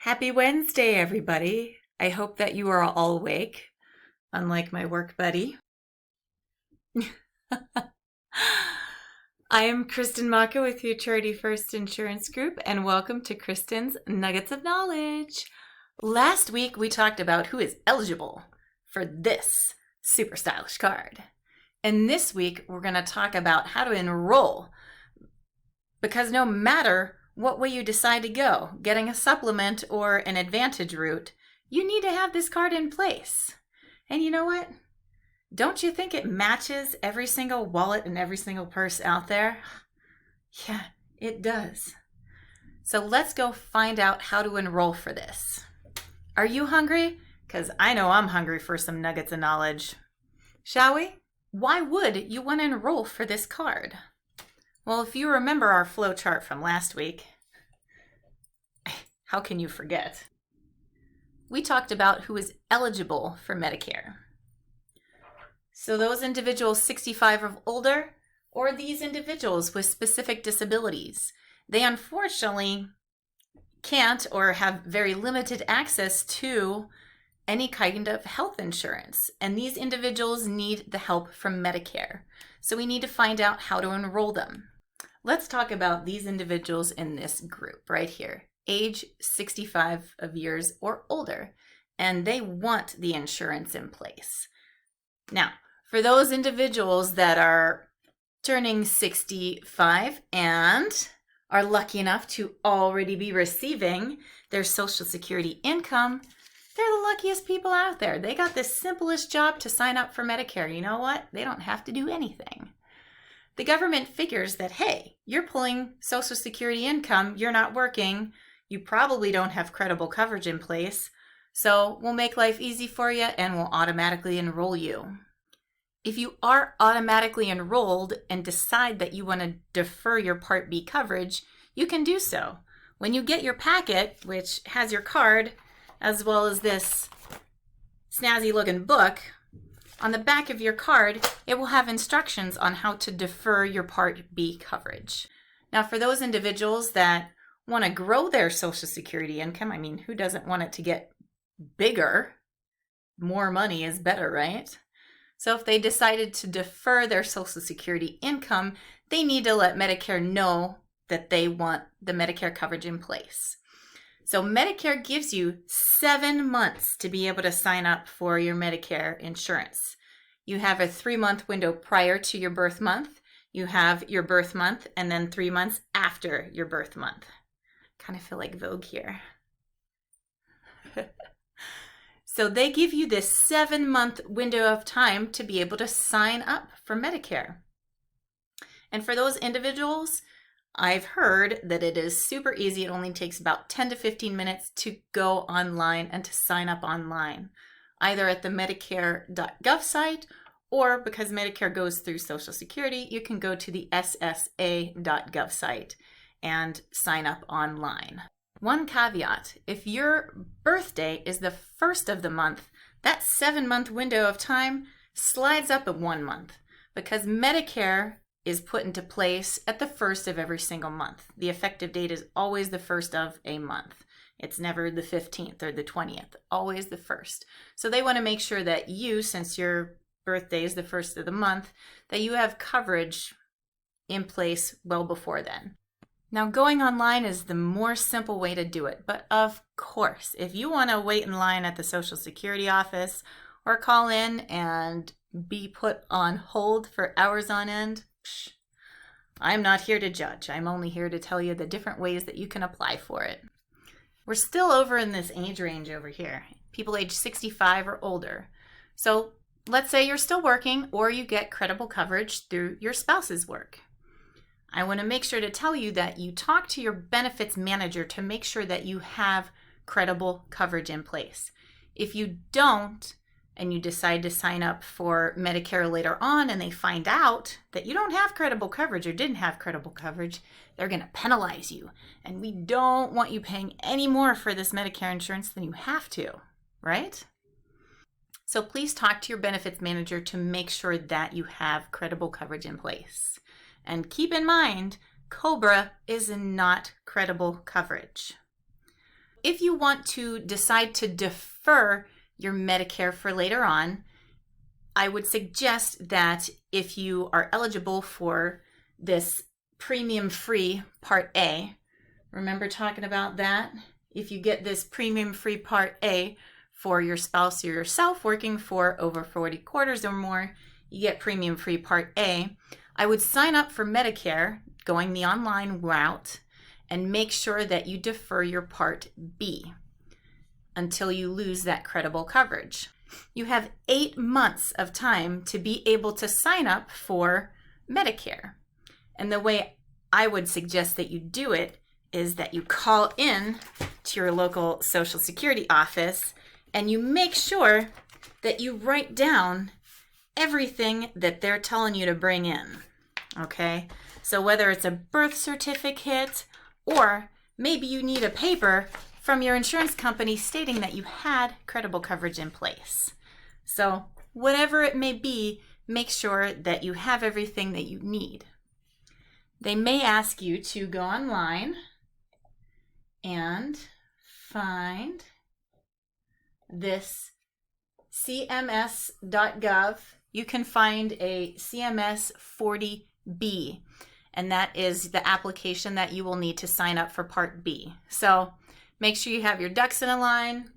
Happy Wednesday, everybody. I hope that you are all awake, unlike my work buddy. I am Kristen Maka with your Charity First Insurance Group, and welcome to Kristen's Nuggets of Knowledge. Last week, we talked about who is eligible for this super stylish card. And this week, we're going to talk about how to enroll, because no matter what way you decide to go, getting a supplement or an advantage route, you need to have this card in place. And you know what? Don't you think it matches every single wallet and every single purse out there? Yeah, it does. So let's go find out how to enroll for this. Are you hungry? Because I know I'm hungry for some nuggets of knowledge. Shall we? Why would you want to enroll for this card? Well, if you remember our flowchart from last week, how can you forget? We talked about who is eligible for Medicare. So those individuals 65 or older, or these individuals with specific disabilities, they unfortunately can't or have very limited access to any kind of health insurance. And these individuals need the help from Medicare. So we need to find out how to enroll them. Let's talk about these individuals in this group right here, age 65 of years or older, and they want the insurance in place. Now, for those individuals that are turning 65 and are lucky enough to already be receiving their Social Security income, they're the luckiest people out there. They got the simplest job to sign up for Medicare. You know what? They don't have to do anything. The government figures that, hey, you're pulling Social Security income, you're not working, you probably don't have credible coverage in place, so we'll make life easy for you and we'll automatically enroll you. If you are automatically enrolled and decide that you want to defer your Part B coverage, you can do so. When you get your packet, which has your card, as well as this snazzy looking book, on the back of your card, it will have instructions on how to defer your Part B coverage. Now, for those individuals that want to grow their Social Security income, I mean, who doesn't want it to get bigger? More money is better, right? So if they decided to defer their Social Security income, they need to let Medicare know that they want the Medicare coverage in place. So Medicare gives you 7 months to be able to sign up for your Medicare insurance. You have a 3-month window prior to your birth month. You have your birth month and then 3 months after your birth month. Kind of feel like Vogue here. So they give you this 7-month window of time to be able to sign up for Medicare. And for those individuals, I've heard that it is super easy. It only takes about 10 to 15 minutes to go online and to sign up online, either at the Medicare.gov site, or because Medicare goes through Social Security, you can go to the SSA.gov site and sign up online. One caveat, if your birthday is the first of the month, that 7-month window of time slides up at 1 month because Medicare is put into place at the first of every single month. The effective date is always the first of a month. It's never the 15th or the 20th, always the first. So they want to make sure that you, since your birthday is the first of the month, that you have coverage in place well before then. Now, going online is the more simple way to do it, but of course, if you want to wait in line at the Social Security office or call in and be put on hold for hours on end, I'm not here to judge. I'm only here to tell you the different ways that you can apply for it. We're still over in this age range over here, people age 65 or older. So let's say you're still working or you get credible coverage through your spouse's work. I want to make sure to tell you that you talk to your benefits manager to make sure that you have credible coverage in place. If you don't, and you decide to sign up for Medicare later on and they find out that you don't have credible coverage or didn't have credible coverage, they're going to penalize you. And we don't want you paying any more for this Medicare insurance than you have to, right? So please talk to your benefits manager to make sure that you have credible coverage in place. And keep in mind, COBRA is not credible coverage. if you want to decide to defer your Medicare for later on, I would suggest that if you are eligible for this premium-free Part A, remember talking about that? If you get this premium-free Part A for your spouse or yourself working for over 40 quarters or more, you get premium-free Part A. I would sign up for Medicare going the online route and make sure that you defer your Part B until you lose that credible coverage. You have 8 months of time to be able to sign up for Medicare. And the way I would suggest that you do it is that you call in to your local Social Security office and you make sure that you write down everything that they're telling you to bring in, okay? So whether it's a birth certificate or maybe you need a paper from your insurance company stating that you had credible coverage in place. So whatever it may be, make sure that you have everything that you need. They may ask you to go online and find this cms.gov. You can find a CMS 40B, and that is the application that you will need to sign up for Part B. So make sure you have your ducks in a line.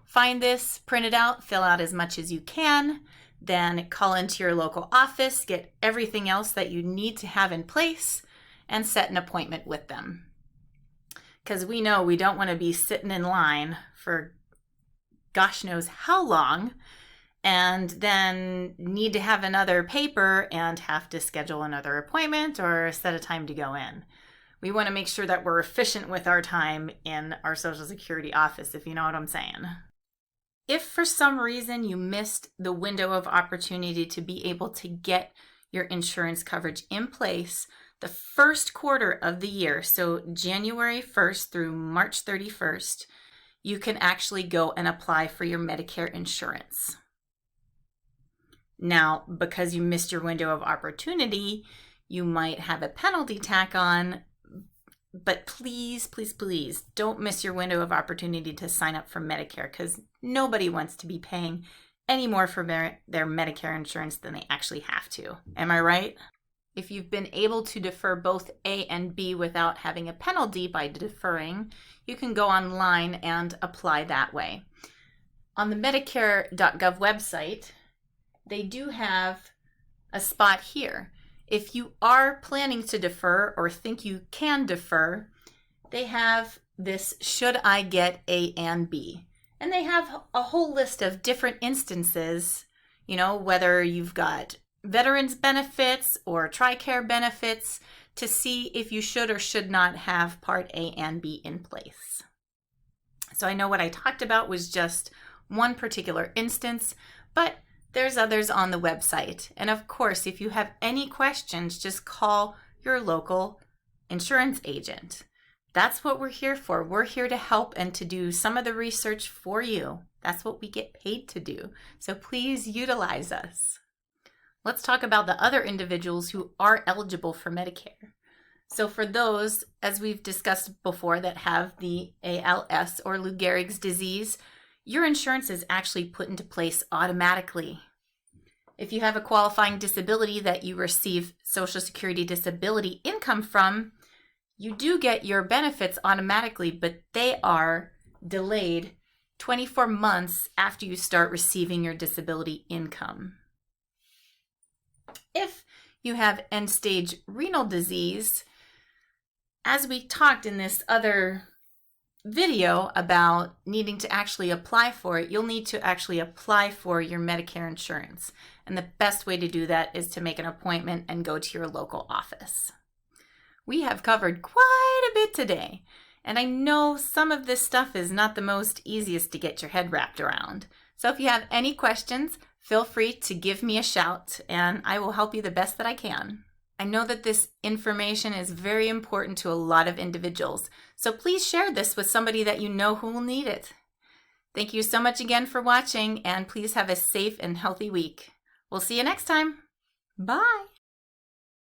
Find this, print it out, fill out as much as you can, then call into your local office, get everything else that you need to have in place, and set an appointment with them. Because we know we don't want to be sitting in line for gosh knows how long, and then need to have another paper and have to schedule another appointment or set a time to go in. We want to make sure that we're efficient with our time in our Social Security office, if you know what I'm saying. If for some reason you missed the window of opportunity to be able to get your insurance coverage in place, the first quarter of the year, so January 1st through March 31st, you can actually go and apply for your Medicare insurance. Now, because you missed your window of opportunity, you might have a penalty tack on, but please, please, please don't miss your window of opportunity to sign up for Medicare, because nobody wants to be paying any more for their Medicare insurance than they actually have to. Am I right? If you've been able to defer both A and B without having a penalty by deferring, you can go online and apply that way. On the Medicare.gov website, they do have a spot here. If you are planning to defer or think you can defer, they have this should I get A and B. And they have a whole list of different instances, you know, whether you've got veterans benefits or TRICARE benefits, to see if you should or should not have Part A and B in place. So I know what I talked about was just one particular instance, but there's others on the website. And of course, if you have any questions, just call your local insurance agent. That's what we're here for. We're here to help and to do some of the research for you. That's what we get paid to do. So please utilize us. Let's talk about the other individuals who are eligible for Medicare. So for those, as we've discussed before, that have the ALS or Lou Gehrig's disease, your insurance is actually put into place automatically. If you have a qualifying disability that you receive Social Security disability income from, you do get your benefits automatically, but they are delayed 24 months after you start receiving your disability income. If you have end-stage renal disease, as we talked in this other video about needing to actually apply for it, you'll need to actually apply for your Medicare insurance. And the best way to do that is to make an appointment and go to your local office. We have covered quite a bit today, and I know some of this stuff is not the most easiest to get your head wrapped around. So if you have any questions, feel free to give me a shout and I will help you the best that I can. I know that this information is very important to a lot of individuals, so please share this with somebody that you know who will need it. Thank you so much again for watching, and please have a safe and healthy week. We'll see you next time. Bye.